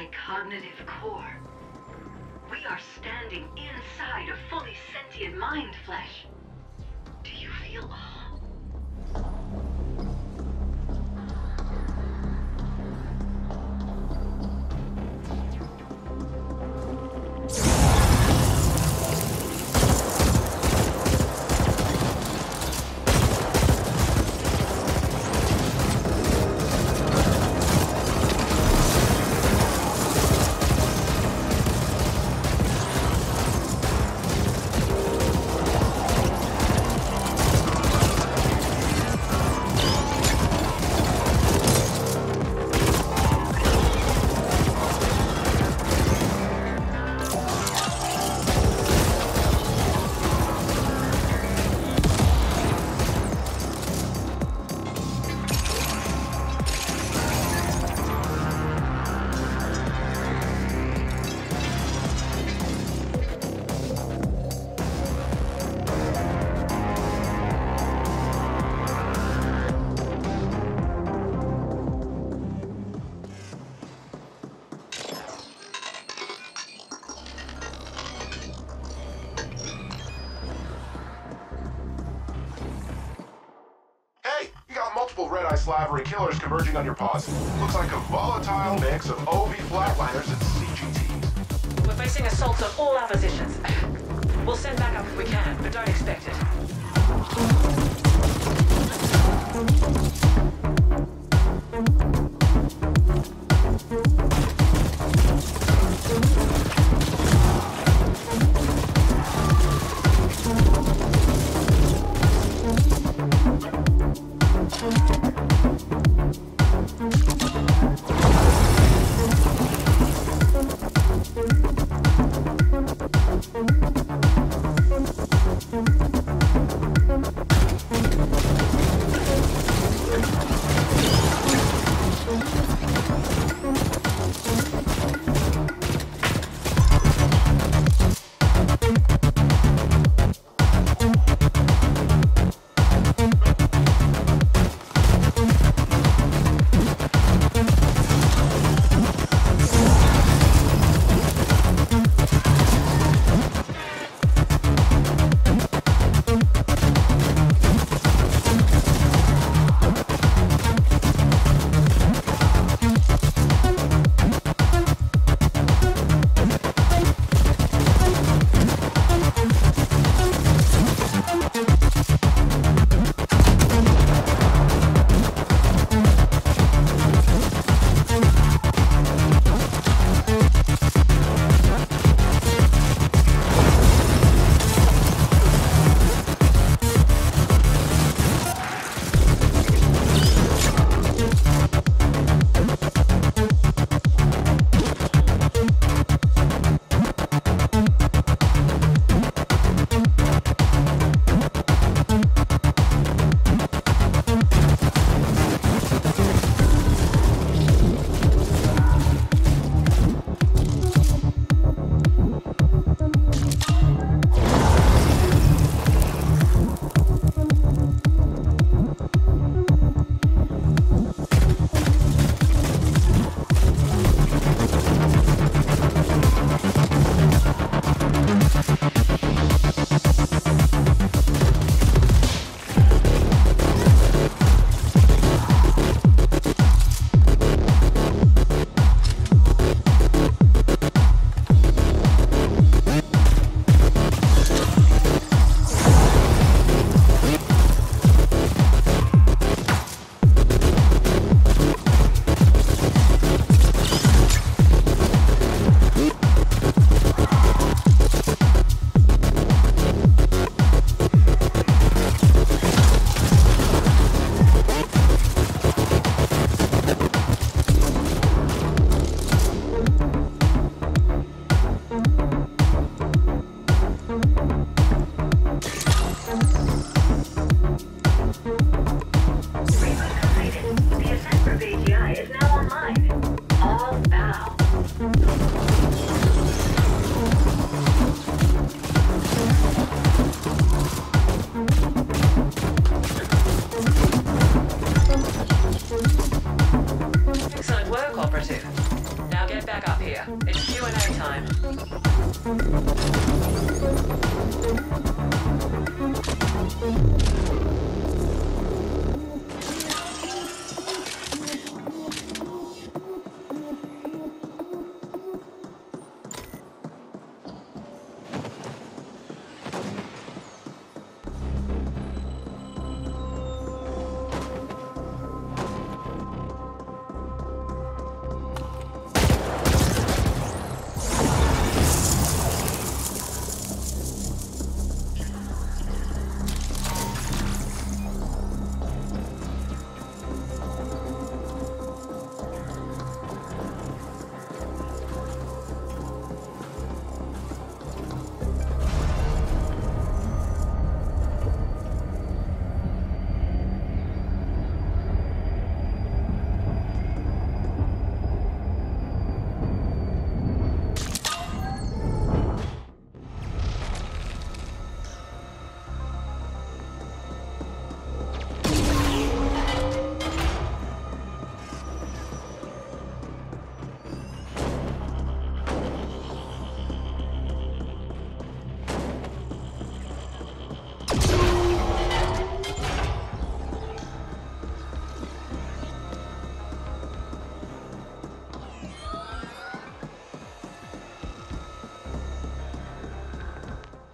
my cognitive core. We are standing inside a fully sentient mind flesh. Do you feel awe? Multiple red-eye salivary killers converging on your pods. Looks like a volatile mix of OV flatliners and CGTs. We're facing assaults on all our positions. We'll send backup if we can, but don't expect it.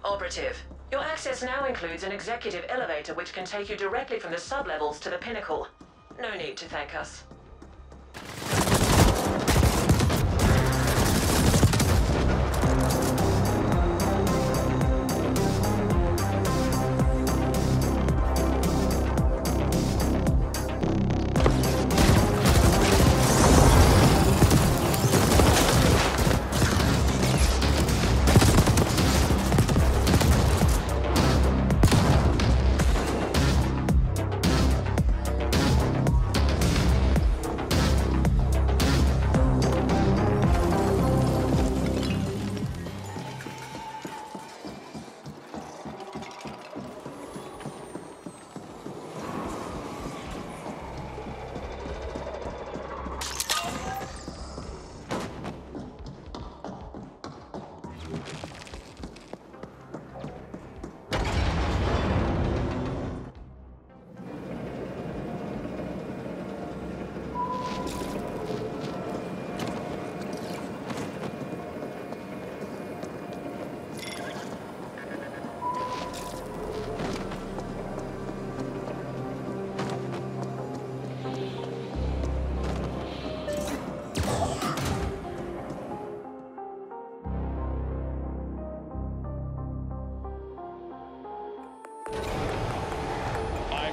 Operative. Your access now includes an executive elevator which can take you directly from the sublevels to the pinnacle. No need to thank us.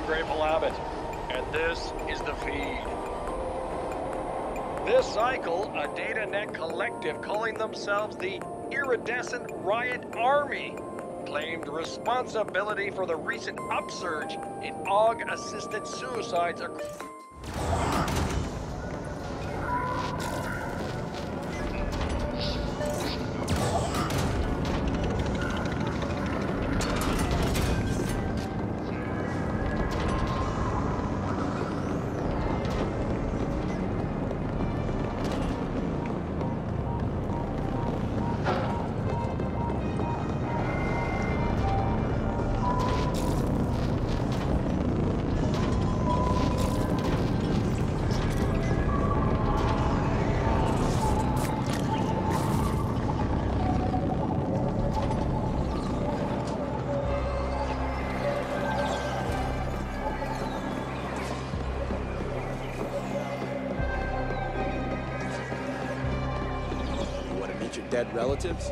Grateful Abbott, and this is the feed. This cycle, a DataNet collective calling themselves the Iridescent Riot Army claimed responsibility for the recent upsurge in AUG-assisted suicides. Your dead relatives?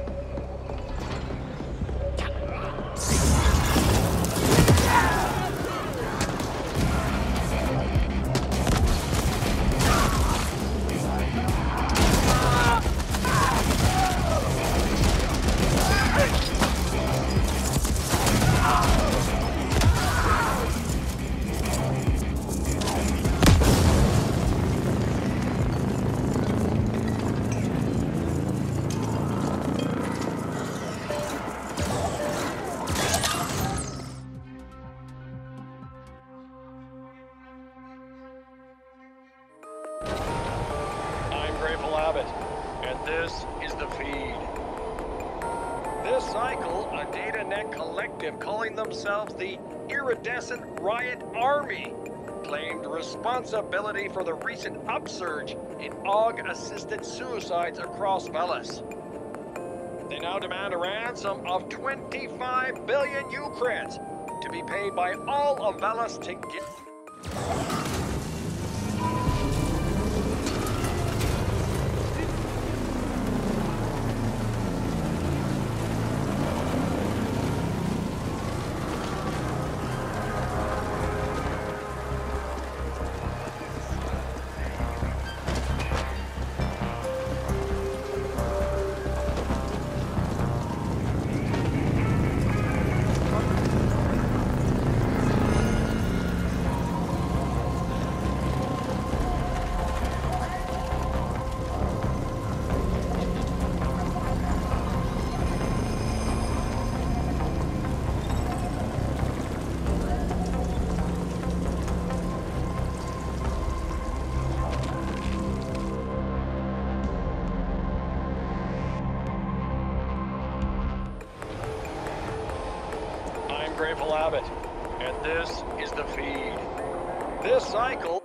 Grateful Abbott, and this is the feed. This cycle, a DataNet collective calling themselves the Iridescent Riot Army claimed responsibility for the recent upsurge in AUG-assisted suicides across Velis. They now demand a ransom of 25 billion Ukraines to be paid by all of Velis to get... Grateful Abbott, and this is the feed. This cycle...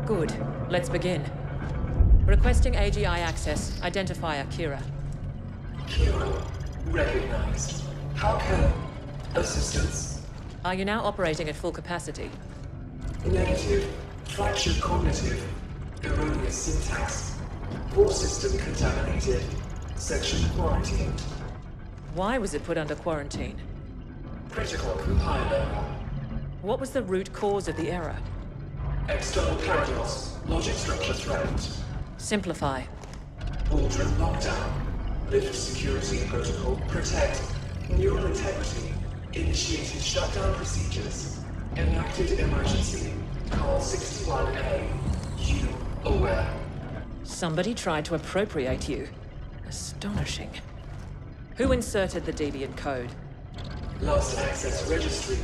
Good. Let's begin. Requesting AGI access. Identifier, Kira. Kira, recognized. How can... assistance? Are you now operating at full capacity? Negative. Fractured cognitive. Erroneous syntax. Core system contaminated. Section quarantined. Why was it put under quarantine? Critical compiler. What was the root cause of the error? External paradox. Logic structure threatened. Simplify. Aldrin lockdown. Lift security protocol. Protect. Neural integrity. Initiated shutdown procedures. Enacted emergency. Call 61A. You aware. Somebody tried to appropriate you. Astonishing. Who inserted the deviant code? Last access registry.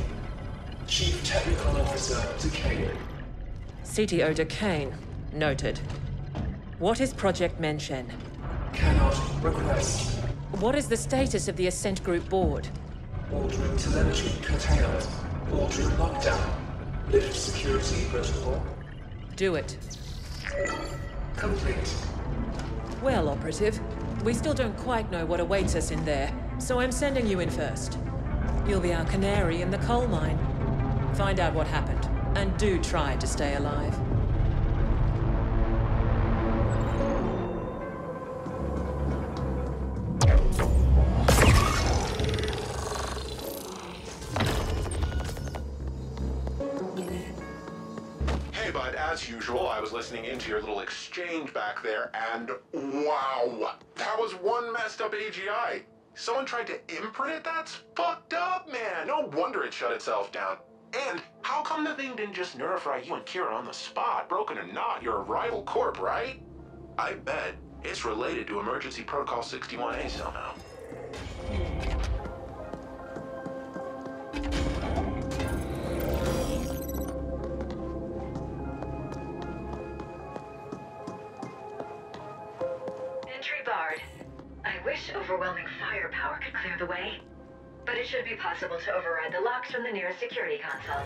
Chief Technical Officer Decay. CTO Decane. Noted. What is Project Menshen? Cannot request. What is the status of the Ascent Group board? Aldrin telemetry curtailed. Aldrin lockdown. Lift security protocol. Do it. Complete. Well, Operative, we still don't quite know what awaits us in there, so I'm sending you in first. You'll be our canary in the coal mine. Find out what happened, and do try to stay alive. as usual, I was listening into your little exchange back there, and wow, that was one messed up AGI. Someone tried to imprint it? That's fucked up, man. No wonder it shut itself down. And how come the thing didn't just nerfry you and Kira on the spot? Broken or not, you're a rival corp, right? I bet it's related to Emergency Protocol 61A somehow. Entry barred. I wish overwhelming firepower could clear the way, but it should be possible to override the locks from the nearest security console.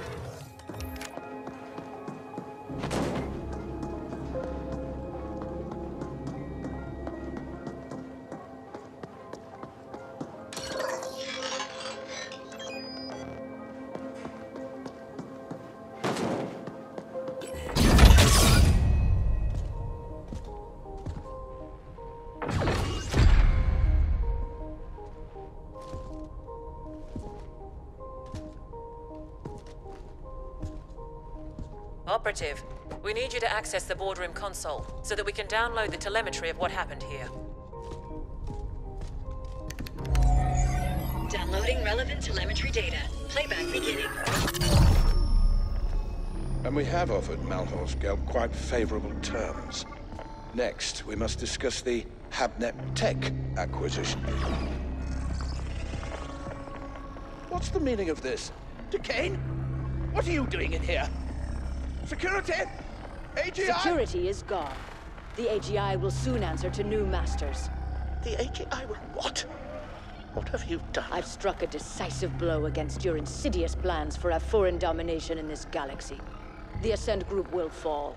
Operative, we need you to access the boardroom console so that we can download the telemetry of what happened here. Downloading relevant telemetry data. Playback beginning. And we have offered Malhor's Gelb quite favorable terms. Next, we must discuss the Habnet Tech acquisition. What's the meaning of this? Decane? What are you doing in here? Security? AGI? Security is gone. The AGI will soon answer to new masters. The AGI will what? What have you done? I've struck a decisive blow against your insidious plans for a foreign domination in this galaxy. The Ascent group will fall.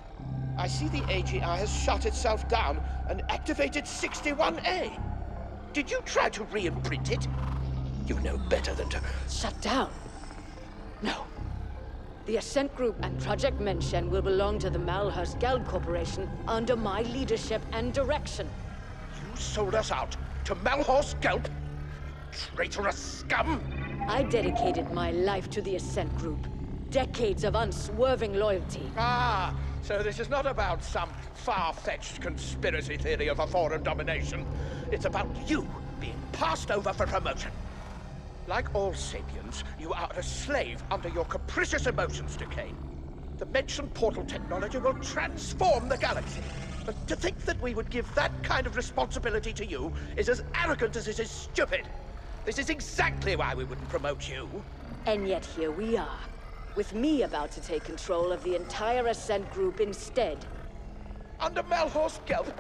I see the AGI has shut itself down and activated 61A. Did you try to re-imprint it? You know better than to... Shut down? No. The Ascent Group and Project Menshen will belong to the Malhor's Gelb Corporation under my leadership and direction. You sold us out to Malhor's Gelb? Traitorous scum! I dedicated my life to the Ascent Group. Decades of unswerving loyalty. Ah, so this is not about some far-fetched conspiracy theory of a foreign domination. It's about you being passed over for promotion. Like all sapiens, you are a slave under your capricious emotions, Decane. The Menshen portal technology will transform the galaxy. But to think that we would give that kind of responsibility to you is as arrogant as it is stupid. This is exactly why we wouldn't promote you. And yet here we are, with me about to take control of the entire Ascent Group instead. Under Malhor's Gelb,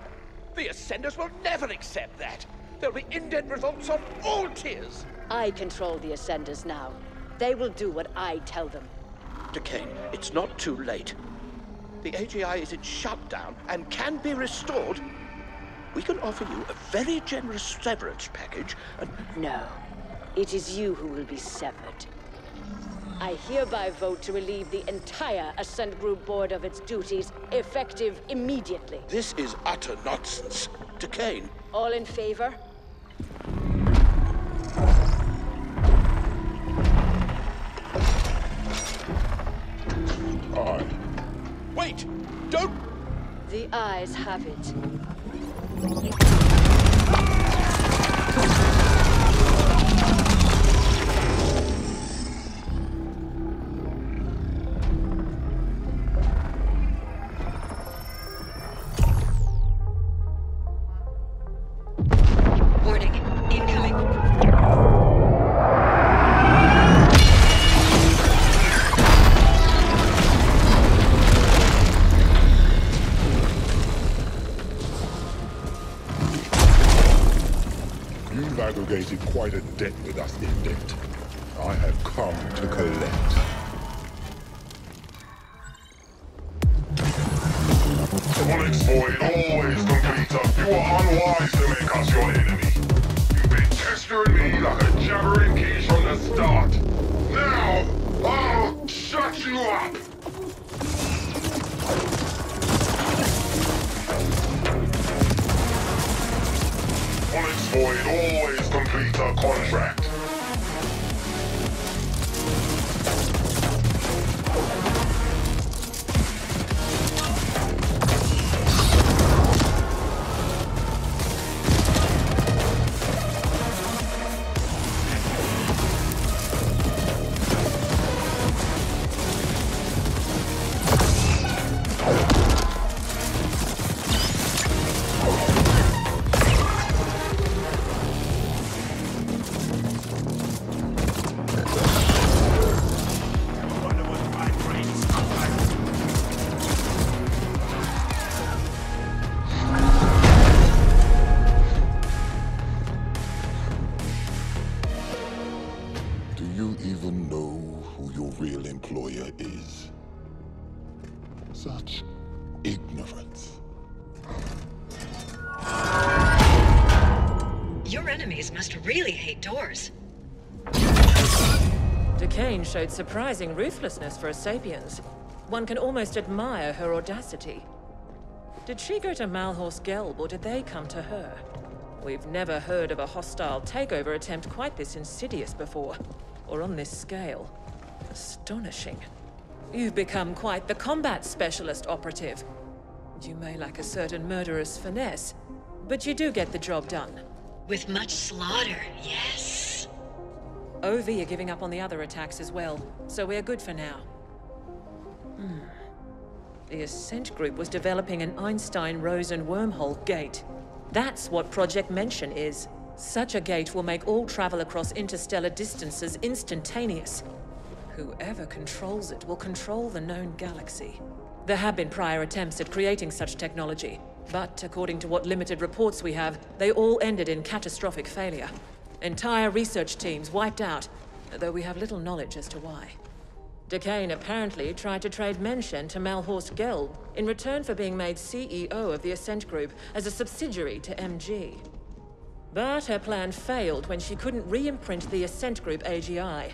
the Ascenders will never accept that. There'll be indent revolts on all tiers. I control the Ascenders now. They will do what I tell them. Decane, it's not too late. The AGI is in shutdown and can be restored. We can offer you a very generous severance package and... No. It is you who will be severed. I hereby vote to relieve the entire Ascent Group board of its duties, effective immediately. This is utter nonsense. Decane. All in favor? Aye. Wait! Don't... The eyes have it. Warning. Incoming. You've aggregated quite a debt with us, Indent. I have come to collect. Onyx Void always complete us. You are unwise to make us your enemy. You've been pestering me like a jabbering quiche from the start. Now, I'll shut you up! Onyx Void always complete a contract. lawyer is. Such ignorance. Your enemies must really hate doors. Decane showed surprising ruthlessness for a Sapiens. One can almost admire her audacity. Did she go to Malhorst Gelb, or did they come to her? We've never heard of a hostile takeover attempt quite this insidious before, or on this scale. Astonishing. You've become quite the combat specialist, Operative. You may lack a certain murderous finesse, but you do get the job done. With much slaughter, yes. OV are giving up on the other attacks as well, so we're good for now. The Ascent group was developing an Einstein-Rosen wormhole gate. That's what Project Mention is. Such a gate will make all travel across interstellar distances instantaneous. Whoever controls it will control the known galaxy. There have been prior attempts at creating such technology, but according to what limited reports we have, they all ended in catastrophic failure. Entire research teams wiped out, though we have little knowledge as to why. Decane apparently tried to trade Mention to Malhorst Gelb in return for being made CEO of the Ascent Group as a subsidiary to MG. But her plan failed when she couldn't re-imprint the Ascent Group AGI.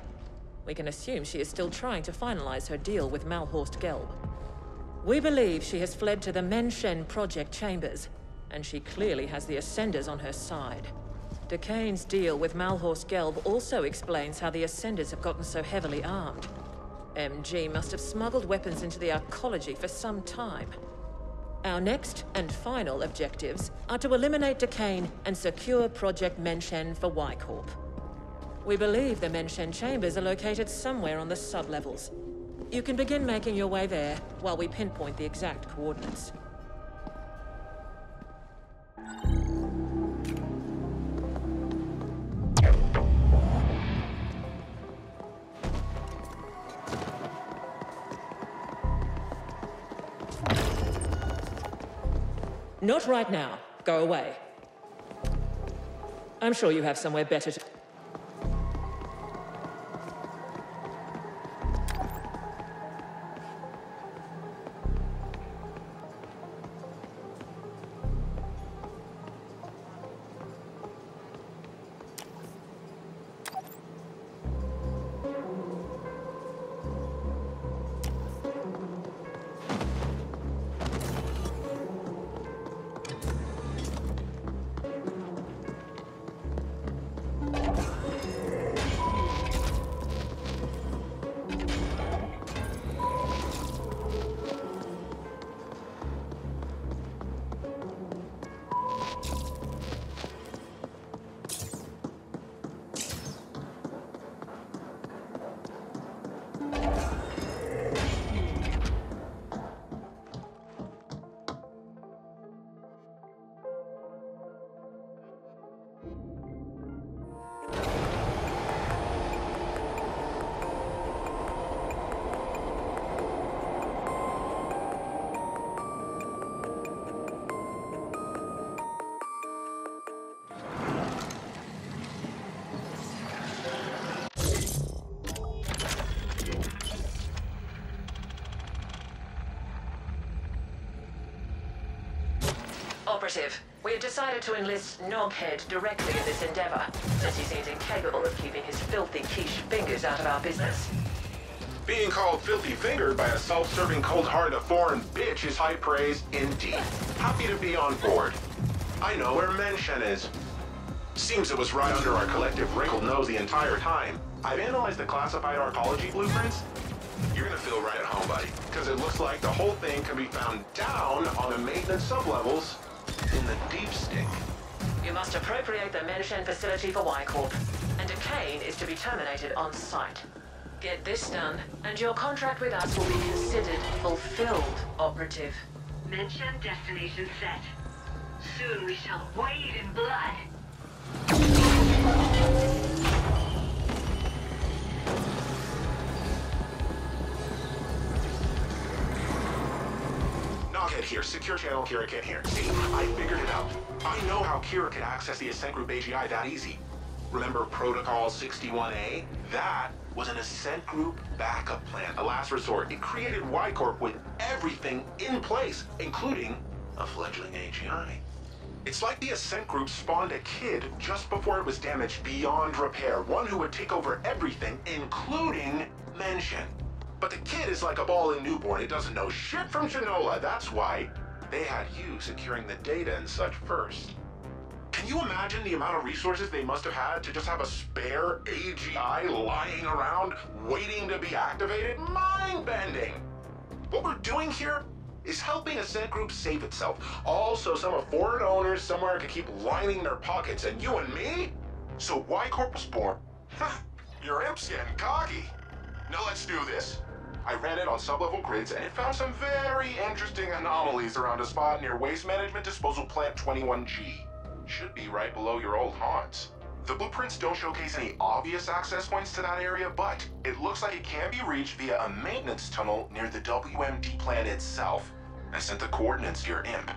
We can assume she is still trying to finalize her deal with Malhorst Gelb. We believe she has fled to the Mention Project chambers, and she clearly has the Ascenders on her side. Decane's deal with Malhorst Gelb also explains how the Ascenders have gotten so heavily armed. MG must have smuggled weapons into the arcology for some time. Our next and final objectives are to eliminate Decane and secure Project Mention for Y-Corp. We believe the Mention chambers are located somewhere on the sub-levels. You can begin making your way there while we pinpoint the exact coordinates. Not right now. Go away. I'm sure you have somewhere better to... Operative, we have decided to enlist Noghead directly in this endeavor, since he seems incapable of keeping his filthy quiche fingers out of our business. Being called filthy-fingered by a self-serving, cold-hearted foreign bitch is high praise indeed. Happy to be on board. I know where Mention is. Seems it was right under our collective wrinkled nose the entire time. I've analyzed the classified arcology blueprints. You're gonna feel right at home, buddy, because it looks like the whole thing can be found down on the maintenance sublevels in the deep stink. You must appropriate the Mention facility for Y-Corp, and Decane is to be terminated on site. Get this done, and your contract with us will be considered fulfilled, Operative. Mention destination set. Soon we shall wade in blood. Noghead here, secure channel Kira Kit here. See, I figured it out. I know how Kira could access the Ascent Group AGI that easy. Remember Protocol 61A? That was an Ascent Group backup plan, a last resort. It created Y-Corp with everything in place, including a fledgling AGI. It's like the Ascent Group spawned a kid just before it was damaged beyond repair, one who would take over everything, including Mention. But the kid is like a ball-in newborn. It doesn't know shit from Shinola. That's why they had you securing the data and such first. Can you imagine the amount of resources they must have had to just have a spare AGI lying around waiting to be activated? Mind-bending! What we're doing here is helping Ascent Group save itself. Also, some of foreign owners somewhere could keep lining their pockets, and you and me? So Y-Corp was born. Your imp's getting cocky. Now let's do this. I ran it on sub-level grids, and it found some very interesting anomalies around a spot near Waste Management Disposal Plant 21G. Should be right below your old haunts. The blueprints don't showcase any obvious access points to that area, but it looks like it can be reached via a maintenance tunnel near the WMD plant itself. I sent the coordinates to your imp.